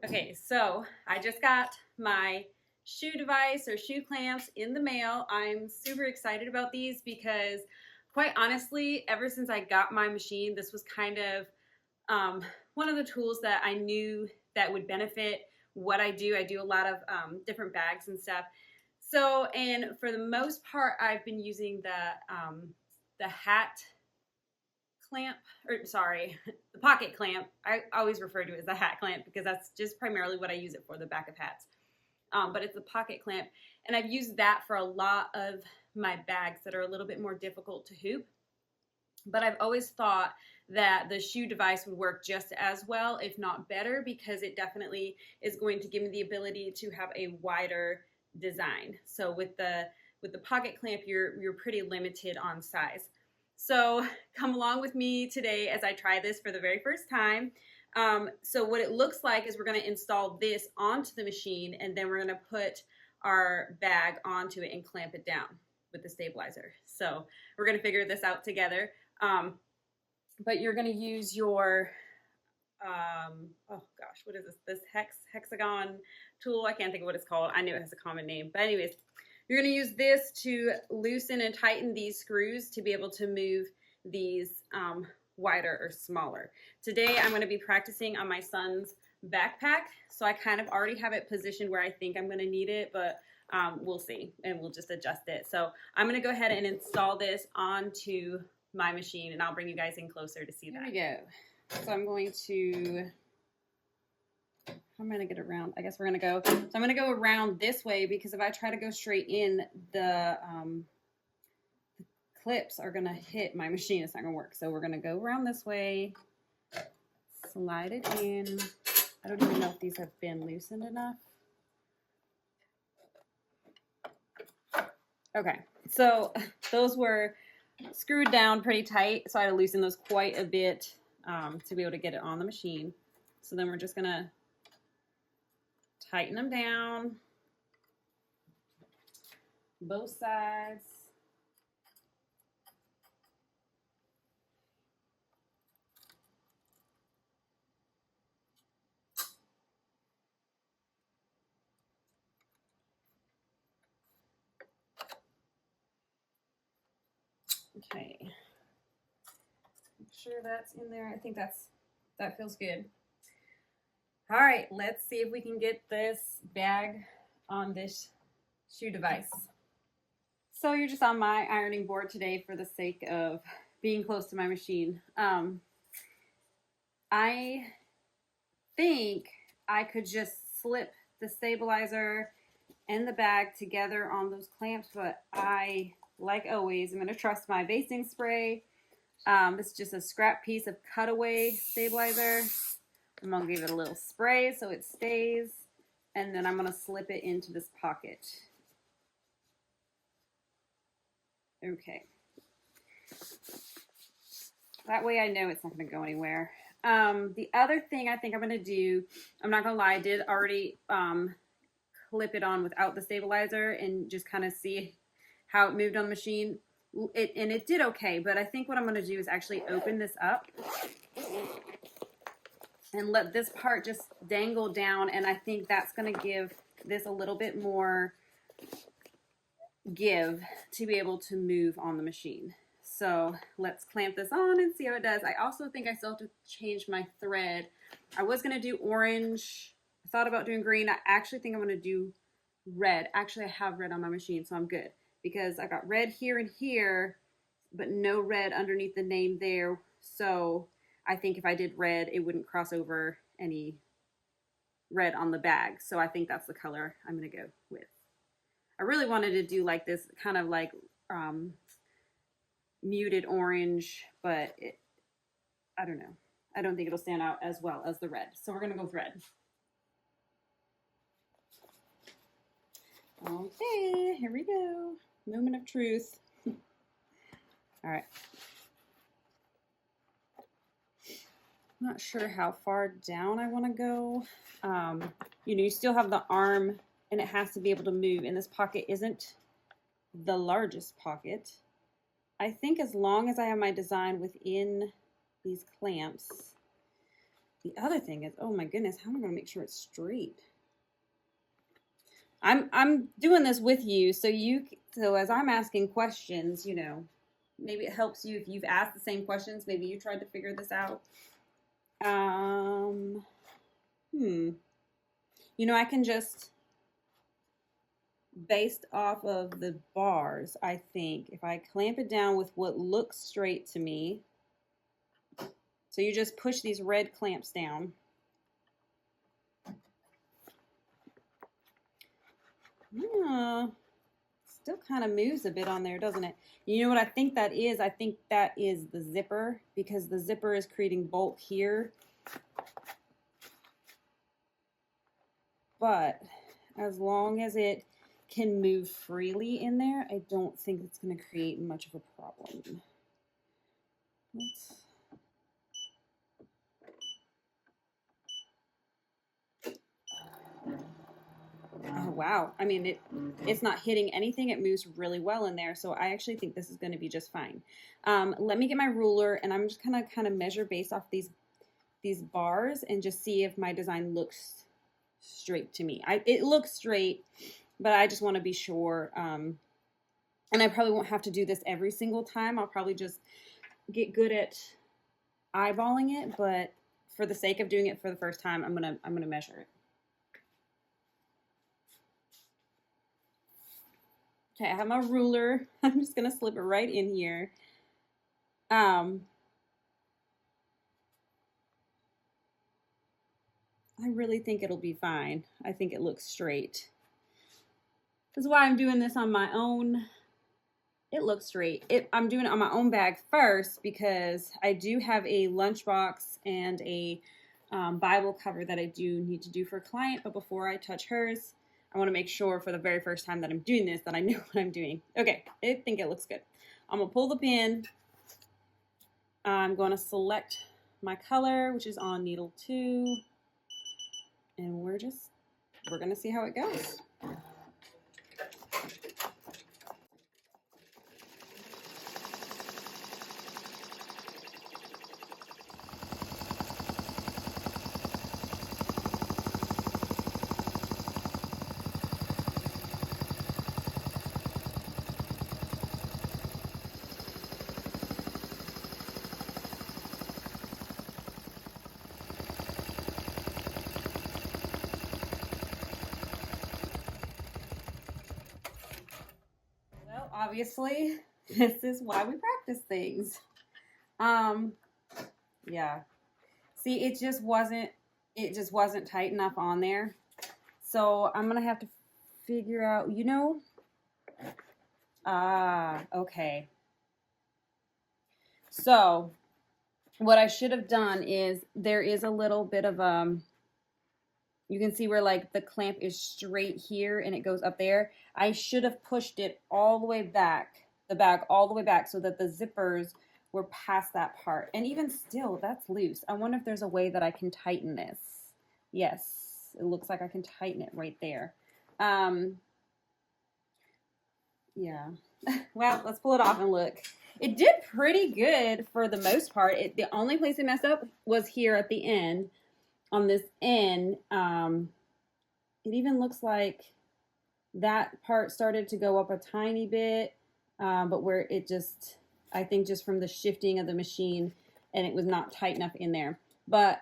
Okay, so I just got my shoe device or shoe clamps in the mail. I'm super excited about these because, quite honestly, ever since I got my machine, this was kind of one of the tools that I knew that would benefit what I do. I do a lot of different bags and stuff. So, and for the most part, I've been using the hat clamp, or sorry, the pocket clamp. I always refer to it as the hat clamp because that's just primarily what I use it for, the back of hats. But it's a pocket clamp, and I've used that for a lot of my bags that are a little bit more difficult to hoop. But I've always thought that the shoe device would work just as well, if not better, because it definitely is going to give me the ability to have a wider design. So with the pocket clamp, you're pretty limited on size. So come along with me today as I try this for the very first time. So what it looks like is we're going to install this onto the machine, and then we're going to put our bag onto it and clamp it down with the stabilizer. So we're going to figure this out together. But you're going to use your, oh gosh, what is this? This hexagon tool. I can't think of what it's called. I know it has a common name. But anyways, you're going to use this to loosen and tighten these screws to be able to move these wider or smaller. Today, I'm going to be practicing on my son's backpack. So I kind of already have it positioned where I think I'm going to need it, but we'll see, and we'll just adjust it. So I'm going to go ahead and install this onto my machine, and I'll bring you guys in closer to see that. Here we go. So I'm going to get around. I guess we're going to go. So I'm going to go around this way because if I try to go straight in, the clips are going to hit my machine. It's not going to work. So we're going to go around this way, slide it in. I don't even know if these have been loosened enough. Okay, so those were screwed down pretty tight, so I had to loosen those quite a bit to be able to get it on the machine. So then we're just gonna tighten them down, both sides. Okay, make sure that's in there. I think that feels good. All right, let's see if we can get this bag on this shoe device. So you're just on my ironing board today for the sake of being close to my machine. I think I could just slip the stabilizer and the bag together on those clamps, but I, like always, I'm going to trust my basting spray. This is just a scrap piece of cutaway stabilizer. I'm going to give it a little spray so it stays, and then I'm going to slip it into this pocket. Okay. That way I know it's not going to go anywhere. The other thing I think I'm going to do, I'm not going to lie, I did already clip it on without the stabilizer and just kind of see how it moved on the machine. And it did okay, but I think what I'm going to do is actually open this up and let this part just dangle down, and I think that's going to give this a little bit more give to be able to move on the machine. So let's clamp this on and see how it does. I also think I still have to change my thread. I was going to do orange. I thought about doing green. I actually think I'm going to do red. Actually, I have red on my machine, so I'm good. Because I got red here and here, but no red underneath the name there. So I think if I did red, it wouldn't cross over any red on the bag. So I think that's the color I'm going to go with. I really wanted to do like this kind of like muted orange, but I don't know. I don't think it'll stand out as well as the red. So we're going to go with red. Okay, here we go. Moment of truth. All right. I'm not sure how far down I want to go. You still have the arm, and it has to be able to move, and this pocket isn't the largest pocket. I think as long as I have my design within these clamps, the other thing is, oh my goodness, how am I going to make sure it's straight? I'm doing this with you, so as I'm asking questions, you know, maybe it helps you if you've asked the same questions. Maybe you tried to figure this out. You know, I can just, based off of the bars, I think, if I clamp it down with what looks straight to me, so you just push these red clamps down. Still kind of moves a bit on there, doesn't it? You know what I think that is? I think that is the zipper, because the zipper is creating bulk here. But as long as it can move freely in there, I don't think it's going to create much of a problem. Oh, wow. I mean, it's not hitting anything. It moves really well in there. So I actually think this is going to be just fine. Let me get my ruler, and I'm just going to kind of measure based off these bars and just see if my design looks straight to me. It looks straight, but I just want to be sure. And I probably won't have to do this every single time. I'll probably just get good at eyeballing it, but for the sake of doing it for the first time, I'm gonna measure it. Okay, I have my ruler. I'm just gonna slip it right in here. I really think it'll be fine. I think it looks straight. This is why I'm doing this on my own. It looks straight. I'm doing it on my own bag first because I do have a lunchbox and a Bible cover that I do need to do for a client. But before I touch hers, I want to make sure for the very first time that I'm doing this that I know what I'm doing. Okay, I think it looks good. I'm going to pull the pin. I'm going to select my color, which is on needle 2. And we're going to see how it goes. Obviously, this is why we practice things. Yeah. See, it just wasn't tight enough on there. So I'm gonna have to figure out, you know. Okay. So what I should have done is there is a little bit of you can see where like the clamp is straight here and it goes up there. I should have pushed it all the way back, the bag all the way back so that the zippers were past that part. And even still, that's loose. I wonder if there's a way that I can tighten this. Yes, it looks like I can tighten it right there. Yeah. Well, let's pull it off and look. It did pretty good for the most part. The only place it messed up was here at the end. On this end, it even looks like that part started to go up a tiny bit, but where it just, I think just from the shifting of the machine, and it was not tight enough in there. But,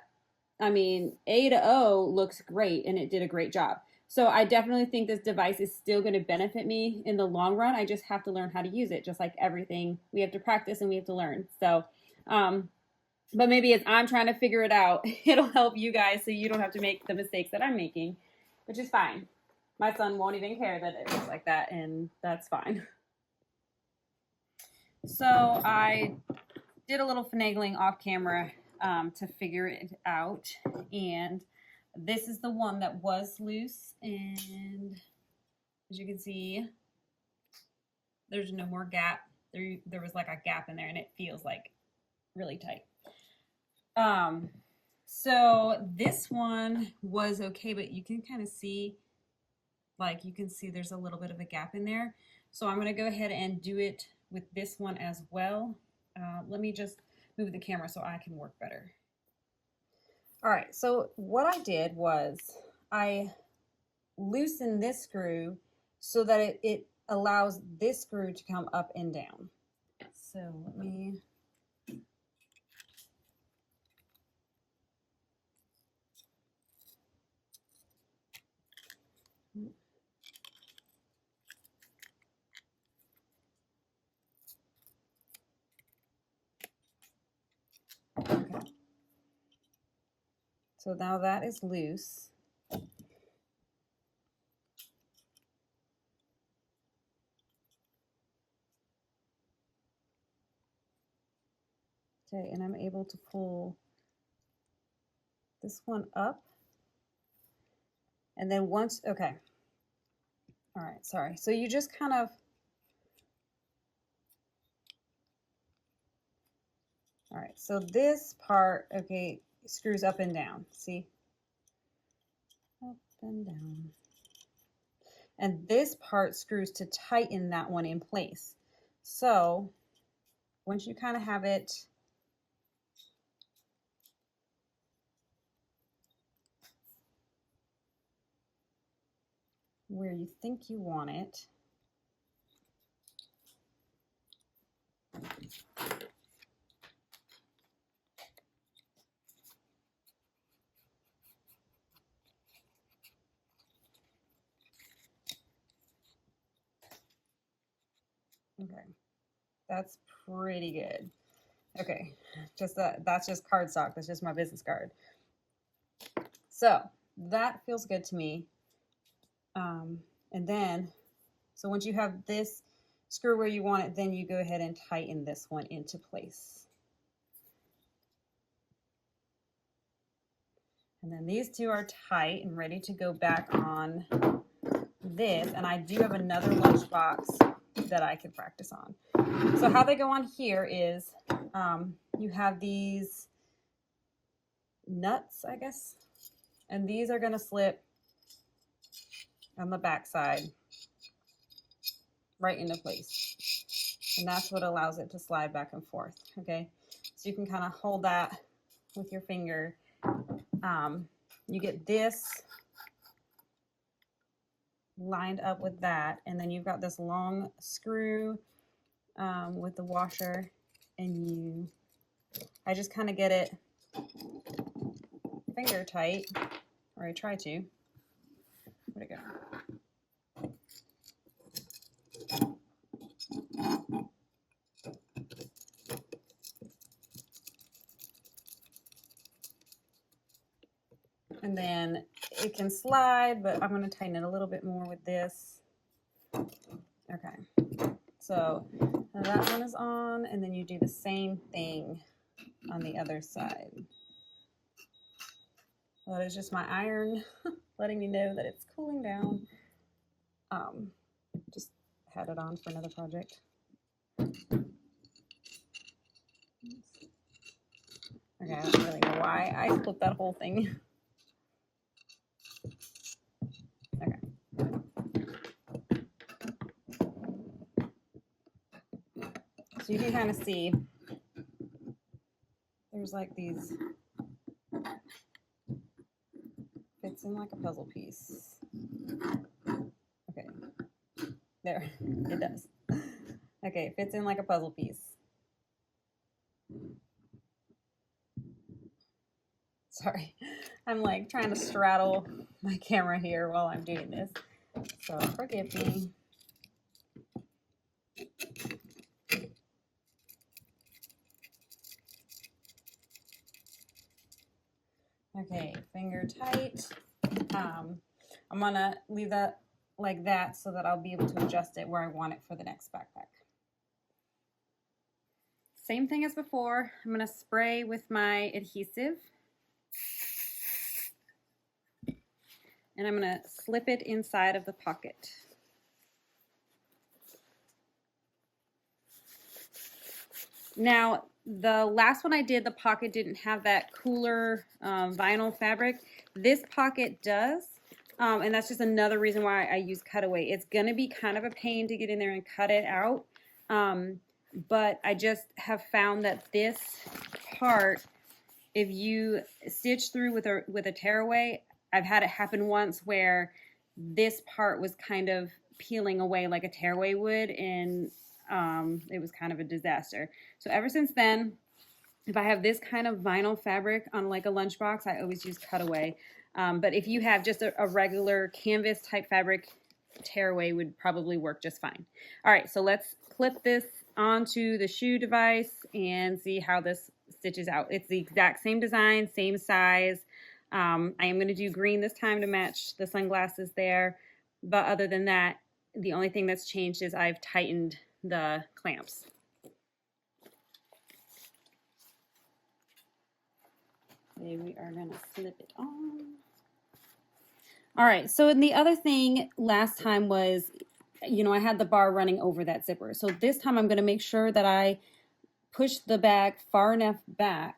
I mean, A to O looks great, and it did a great job. So I definitely think this device is still going to benefit me in the long run. I just have to learn how to use it, just like everything. We have to practice and we have to learn. So, but maybe as I'm trying to figure it out, it'll help you guys so you don't have to make the mistakes that I'm making, which is fine. My son won't even care that it looks like that, and that's fine. So I did a little finagling off camera to figure it out, and this is the one that was loose, and as you can see, there's no more gap. There was like a gap in there, and it feels like really tight. So this one was okay, but you can kind of see, like you can see there's a little bit of a gap in there. So I'm going to go ahead and do it with this one as well. Let me just move the camera so I can work better. All right, so what I did was I loosened this screw so that it allows this screw to come up and down. So let me okay. So now that is loose. Okay, and I'm able to pull this one up. And then once, okay. All right, sorry. So you just kind of, all right, so this part, okay, screws up and down, see? Up and down. And this part screws to tighten that one in place. So once you kind of have it where you think you want it, okay, that's pretty good. Okay, just that's just cardstock. That's just my business card. So that feels good to me. And then, so once you have this screw where you want it, then you go ahead and tighten this one into place. And then these two are tight and ready to go back on this. And I do have another lunchbox that I can practice on. So how they go on here is you have these nuts, I guess, and these are going to slip on the back side right into place. And that's what allows it to slide back and forth, okay? So you can kind of hold that with your finger. You get this lined up with that, and then you've got this long screw with the washer, and I just kind of get it finger tight, or I try to. Where'd it go? And then it can slide, but I'm going to tighten it a little bit more with this. Okay, so that one is on, and then you do the same thing on the other side. Well, that is just my iron letting me know that it's cooling down. Just had it on for another project. Okay, I don't really know why I flipped that whole thing. Okay. So you can kind of see there's like these, fits in like a puzzle piece. Okay, there, it does. Okay, it fits in like a puzzle piece. Sorry, I'm like trying to straddle my camera here while I'm doing this, so forgive me. Okay, finger tight. I'm gonna leave that like that so that I'll be able to adjust it where I want it for the next backpack. Same thing as before. I'm gonna spray with my adhesive. And I'm gonna slip it inside of the pocket. Now, the last one I did, the pocket didn't have that cooler vinyl fabric. This pocket does, and that's just another reason why I use cutaway. It's going to be kind of a pain to get in there and cut it out, but I just have found that this part if you stitch through with a tearaway, I've had it happen once where this part was kind of peeling away like a tearaway would, and it was kind of a disaster. So ever since then, if I have this kind of vinyl fabric on like a lunchbox, I always use cutaway. But if you have just a regular canvas type fabric, tearaway would probably work just fine. All right, so let's clip this onto the shoe device and see how this stitches out. It's the exact same design, same size. I am going to do green this time to match the sunglasses there. But other than that, the only thing that's changed is I've tightened the clamps. Okay, we are going to slip it on. All right, so the other thing last time was, you know, I had the bar running over that zipper. So this time I'm going to make sure that I push the bag far enough back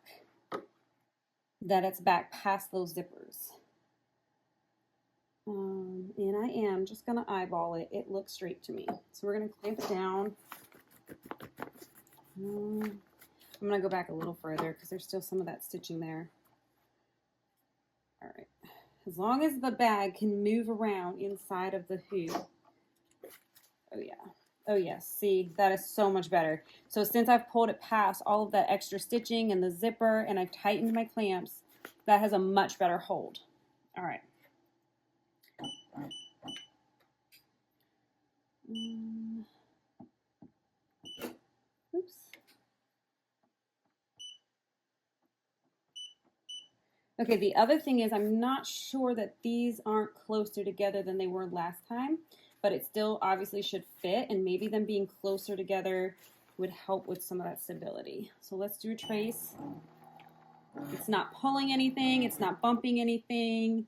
that it's back past those zippers. And I am just going to eyeball it. It looks straight to me. So we're going to clamp it down. I'm going to go back a little further because there's still some of that stitching there. All right. As long as the bag can move around inside of the hoop. Oh yeah. Oh yes. See, that is so much better. So since I've pulled it past all of that extra stitching and the zipper and I've tightened my clamps, that has a much better hold. All right. Oops. Okay, the other thing is I'm not sure that these aren't closer together than they were last time, but it still obviously should fit, and maybe them being closer together would help with some of that stability. So let's do a trace. It's not pulling anything, it's not bumping anything.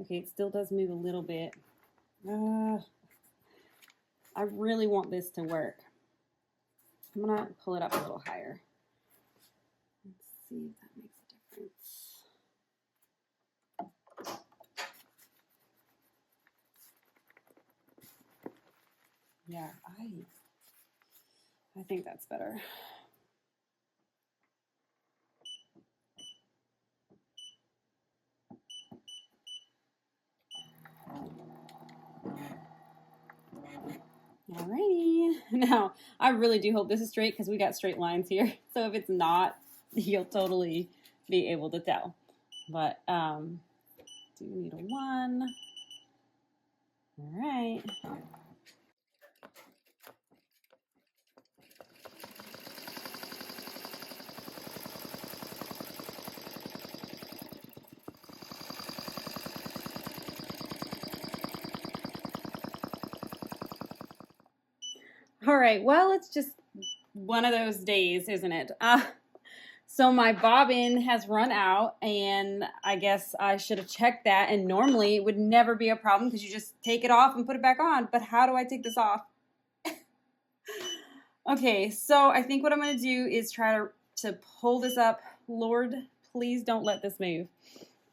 Okay, it still does move a little bit. I really want this to work. I'm gonna pull it up a little higher. Let's see if that makes a difference. Yeah, I think that's better. Alrighty, now I really do hope this is straight because we got straight lines here. So if it's not, you'll totally be able to tell. But do need a 1. All right. All right, well, it's just one of those days, isn't it? So my bobbin has run out, and I guess I should have checked that, and normally it would never be a problem because you just take it off and put it back on, but how do I take this off? Okay, so I think what I'm going to do is try to pull this up. Lord, please don't let this move.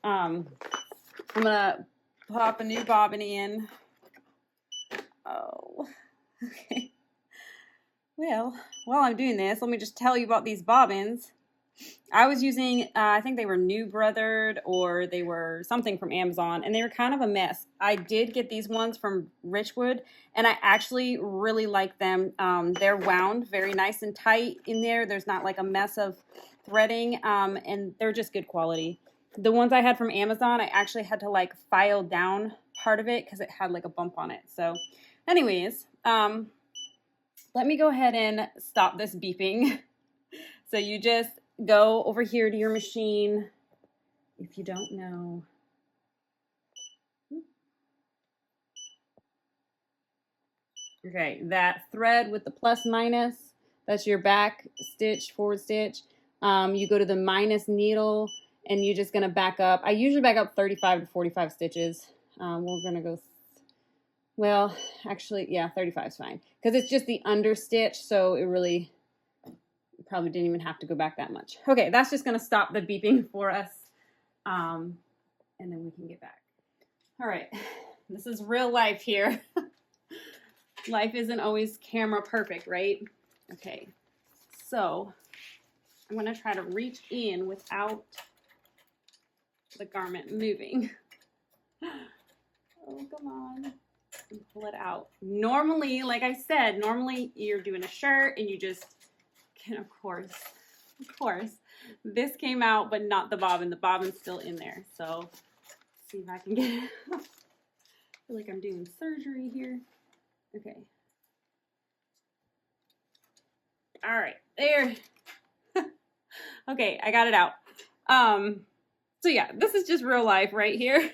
I'm going to pop a new bobbin in. Oh, okay. Well, while I'm doing this, let me just tell you about these bobbins. I was using, I think they were New Brothered or they were something from Amazon, and they were kind of a mess. I did get these ones from Richwood, and I actually really like them. They're wound very nice and tight in there. There's not like a mess of threading, and they're just good quality. The ones I had from Amazon, I actually had to like file down part of it because it had like a bump on it. So anyways, let me go ahead and stop this beeping. So you just go over here to your machine if you don't know. Okay, that thread with the plus minus, that's your back stitch, forward stitch. You go to the minus needle and you're just gonna back up. I usually back up 35 to 45 stitches. We're gonna go, well, actually, yeah, 35 is fine. Because it's just the under stitch, so it really probably didn't even have to go back that much. Okay, that's just gonna stop the beeping for us. And then we can get back. All right, this is real life here. Life isn't always camera perfect, right? Okay, so I'm going to try to reach in without the garment moving. Oh, come on. And pull it out. Normally, like I said, normally you're doing a shirt and you just can, of course, this came out, but not the bobbin. The bobbin's still in there. So, let's see if I can get it. I feel like I'm doing surgery here. Okay. All right, there. Okay, I got it out. So yeah, this is just real life right here.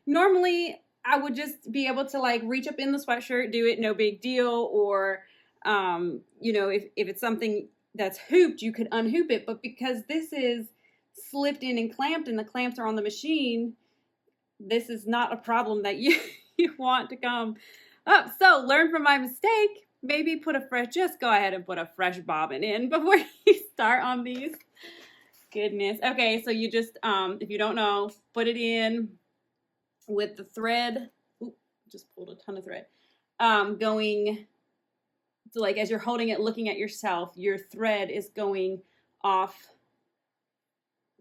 Normally, I would just be able to like reach up in the sweatshirt, do it, no big deal. Or, you know, if it's something that's hooped, you could unhoop it. But because this is slipped in and clamped and the clamps are on the machine, this is not a problem that you want to come up. So learn from my mistake. Maybe just go ahead and put a fresh bobbin in before you start on these. Goodness. Okay, so you just, if you don't know, put it in with the thread. Oop, just pulled a ton of thread. Going, so like as you're holding it, looking at yourself, your thread is going off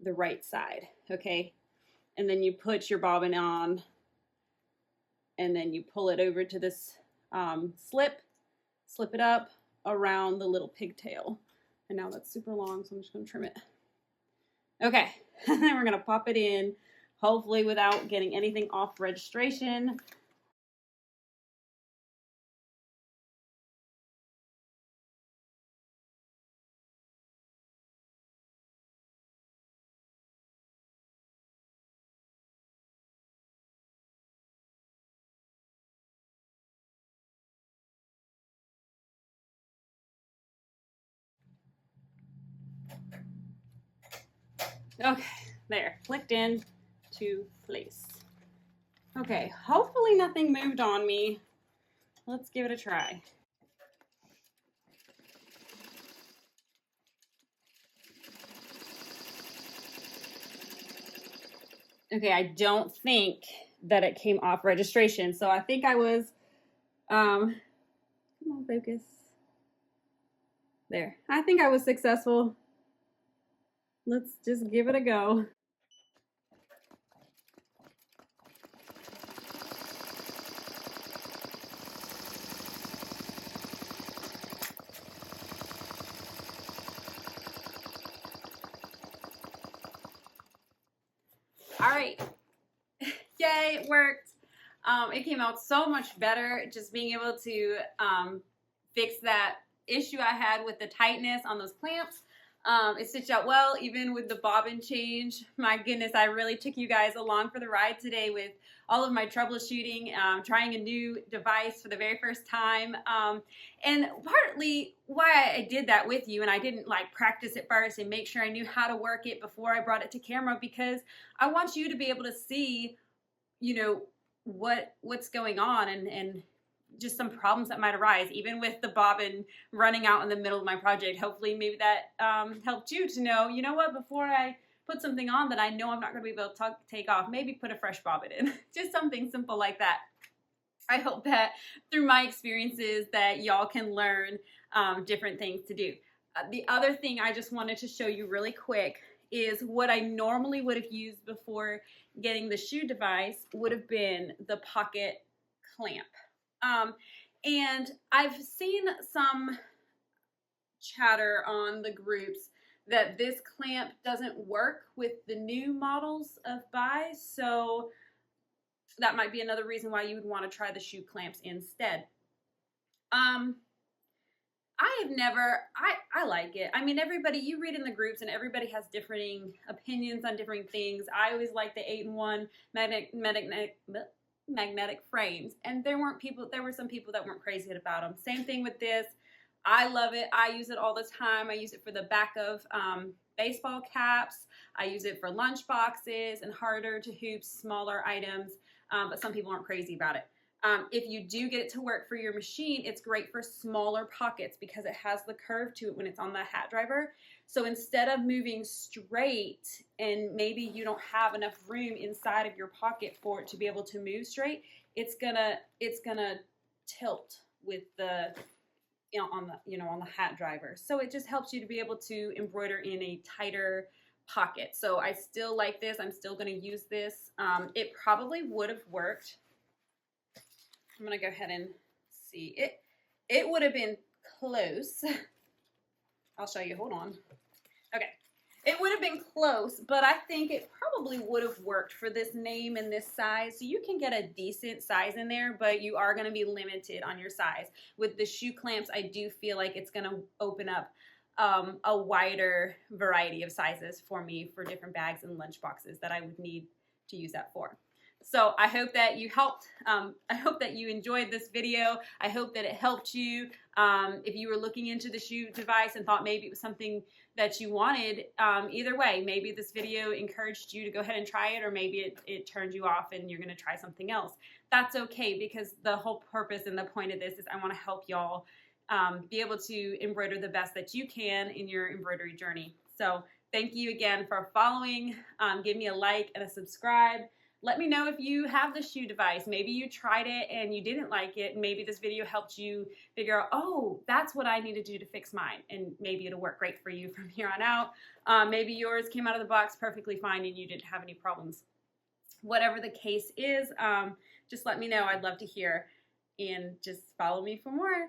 the right side, okay? And then you put your bobbin on, and then you pull it over to this slip it up around the little pigtail. And now that's super long, so I'm just gonna trim it. Okay, and then we're gonna pop it in, hopefully without getting anything off registration. Okay, there, clicked in to place. Okay, hopefully nothing moved on me. Let's give it a try. Okay, I don't think that it came off registration, so I think I was, come on, focus. There, I think I was successful. Let's just give it a go. All right, yay, it worked. It came out so much better just being able to fix that issue I had with the tightness on those clamps. It stitched out well, even with the bobbin change. My goodness, I really took you guys along for the ride today with all of my troubleshooting, trying a new device for the very first time. And partly why I did that with you, and I didn't like practice it first and make sure I knew how to work it before I brought it to camera, because I want you to be able to see, you know, what's going on and just some problems that might arise, even with the bobbin running out in the middle of my project. Hopefully maybe that helped you to know, you know what, before I put something on that I know I'm not going to be able to take off, maybe put a fresh bobbin in. Just something simple like that. I hope that through my experiences that y'all can learn different things to do. The other thing I just wanted to show you really quick is what I normally would have used before getting the shoe device would have been the pocket clamp. And I've seen some chatter on the groups that this clamp doesn't work with the new models of buys, so that might be another reason why you would want to try the shoe clamps instead. I like it. I mean, everybody, you read in the groups and everybody has differing opinions on different things. I always like the 8-in-1 magnetic frames, and there were some people that weren't crazy about them. Same thing with this. I love it. I use it all the time. I use it for the back of baseball caps. I use it for lunch boxes and harder to hoop smaller items, but some people aren't crazy about it. If you do get it to work for your machine, it's great for smaller pockets because it has the curve to it when it's on the hat driver. So instead of moving straight and maybe you don't have enough room inside of your pocket for it to be able to move straight, it's gonna tilt with the on the hat driver. So it just helps you to be able to embroider in a tighter pocket. So I still like this. I'm still going to use this. It probably would have worked. I'm going to go ahead and see it. It would have been close. I'll show you. Hold on. Okay. It would have been close, but I think it probably would have worked for this name and this size. So you can get a decent size in there, but you are going to be limited on your size. With the shoe clamps, I do feel like it's going to open up a wider variety of sizes for me for different bags and lunch boxes that I would need to use that for. So I hope that you helped. I hope that you enjoyed this video. I hope that it helped you. If you were looking into the shoe device and thought maybe it was something that you wanted, either way, maybe this video encouraged you to go ahead and try it, or maybe it turned you off and you're going to try something else. That's okay, because the whole purpose and the point of this is I want to help y'all be able to embroider the best that you can in your embroidery journey. So thank you again for following. Give me a like and a subscribe. Let me know if you have the shoe device. Maybe you tried it and you didn't like it. Maybe this video helped you figure out, oh, that's what I need to do to fix mine. And maybe it'll work great for you from here on out. Maybe yours came out of the box perfectly fine and you didn't have any problems. Whatever the case is, just let me know. I'd love to hear. And just follow me for more.